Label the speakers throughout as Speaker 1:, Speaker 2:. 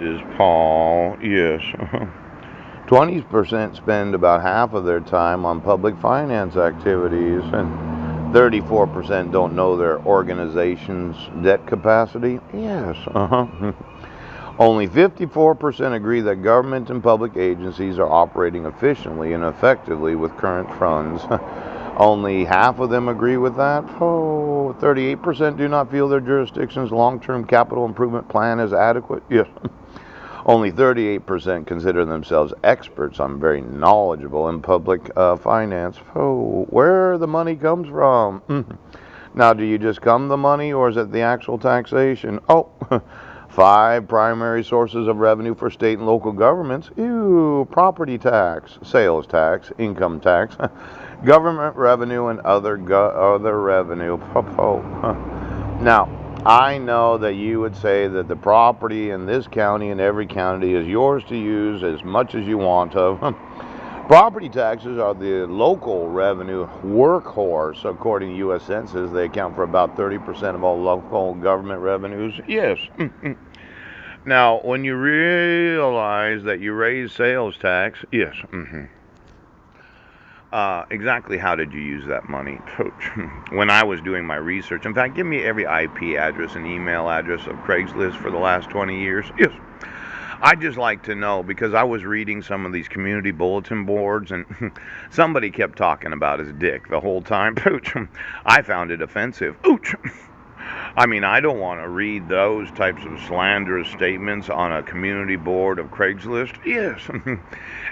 Speaker 1: is Paul. Yes. 20% spend about half of their time on public finance activities, and 34% don't know their organization's debt capacity. Yes. Only 54% agree that government and public agencies are operating efficiently and effectively with current funds. Only half of them agree with that. 38% do not feel their jurisdiction's long-term capital improvement plan is adequate. Yes. Only 38% consider themselves experts on very knowledgeable in public finance. Where the money comes from. Now, do you just come the money, or is it the actual taxation? 5 primary sources of revenue for state and local governments. Property tax, sales tax, income tax, government revenue, and other revenue. Now, I know that you would say that the property in this county and every county is yours to use as much as you want of. Property taxes are the local revenue workhorse. According to U.S. Census, they account for about 30% of all local government revenues. Yes. Now, when you realize that you raise sales tax, yes. Exactly how did you use that money? When I was doing my research, in fact, give me every IP address and email address of Craigslist for the last 20 years. Yes. I'd just like to know, because I was reading some of these community bulletin boards, and somebody kept talking about his dick the whole time. I found it offensive. I mean, I don't want to read those types of slanderous statements on a community board of Craigslist. Yes.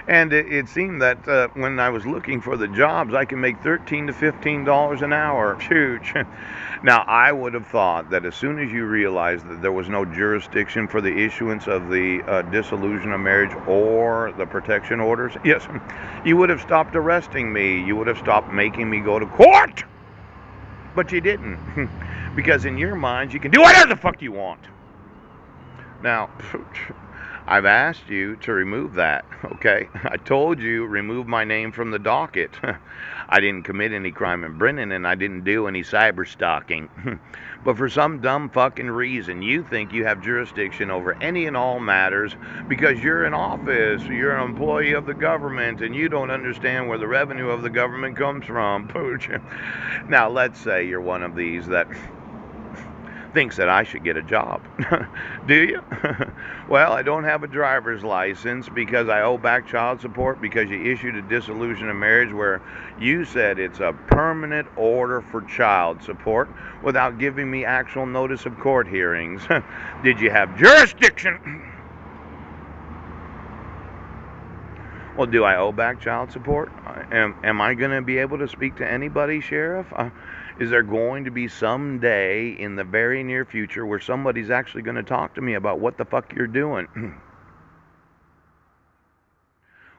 Speaker 1: And it seemed that when I was looking for the jobs, I could make $13 to $15 an hour. Huge. Now, I would have thought that as soon as you realized that there was no jurisdiction for the issuance of the dissolution of marriage or the protection orders, yes, you would have stopped arresting me. You would have stopped making me go to court. But you didn't. Because in your minds, you can do whatever the fuck you want. Now, I've asked you to remove that, okay? I told you, remove my name from the docket. I didn't commit any crime in Brennan, and I didn't do any cyber stalking. But for some dumb fucking reason, you think you have jurisdiction over any and all matters because you're in office, you're an employee of the government, and you don't understand where the revenue of the government comes from. Now, let's say you're one of these that thinks that I should get a job. Do you? Well, I don't have a driver's license because I owe back child support because you issued a dissolution of marriage where you said it's a permanent order for child support without giving me actual notice of court hearings. Did you have jurisdiction? Well, do I owe back child support? Am I going to be able to speak to anybody, Sheriff? Is there going to be some day in the very near future where somebody's actually going to talk to me about what the fuck you're doing?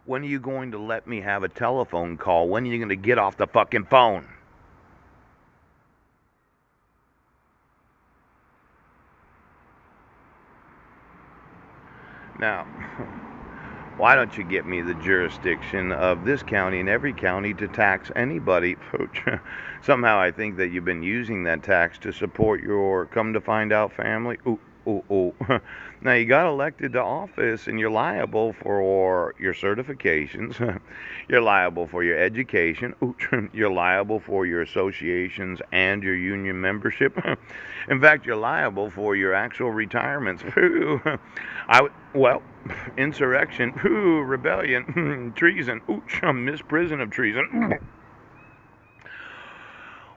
Speaker 1: When are you going to let me have a telephone call? When are you going to get off the fucking phone? Now, why don't you get me the jurisdiction of this county and every county to tax anybody? Somehow I think that you've been using that tax to support your come to find out family. Now, you got elected to office and you're liable for your certifications. You're liable for your education. You're liable for your associations and your union membership. In fact, you're liable for your actual retirements. Well, insurrection, rebellion, treason, misprision of treason.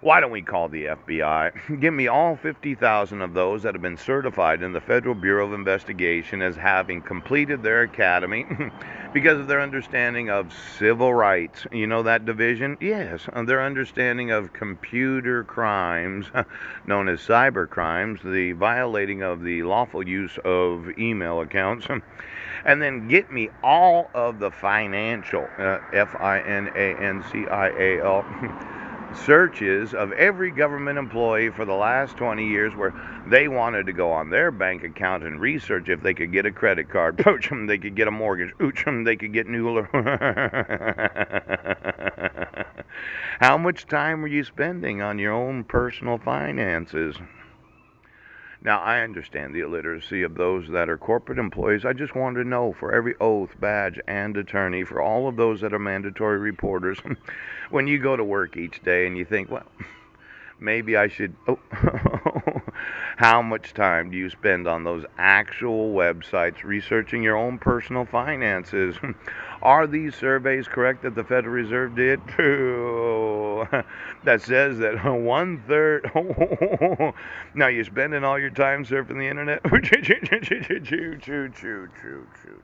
Speaker 1: Why don't we call the FBI? Give me all 50,000 of those that have been certified in the Federal Bureau of Investigation as having completed their academy because of their understanding of civil rights. You know that division? Yes. Their understanding of computer crimes, known as cyber crimes, the violating of the lawful use of email accounts. And then get me all of the financial, FINANCIAL, searches of every government employee for the last 20 years where they wanted to go on their bank account and research if they could get a credit card, they could get a mortgage, they could get new. How much time were you spending on your own personal finances? Now, I understand the illiteracy of those that are corporate employees. I just wanted to know for every oath, badge, and attorney, for all of those that are mandatory reporters, when you go to work each day and you think, well, maybe I should. Oh, how much time do you spend on those actual websites researching your own personal finances? Are these surveys correct that the Federal Reserve did? That says that 1/3. Now you're spending all your time surfing the internet. Choo, choo, choo, choo, choo, choo, choo, choo, choo.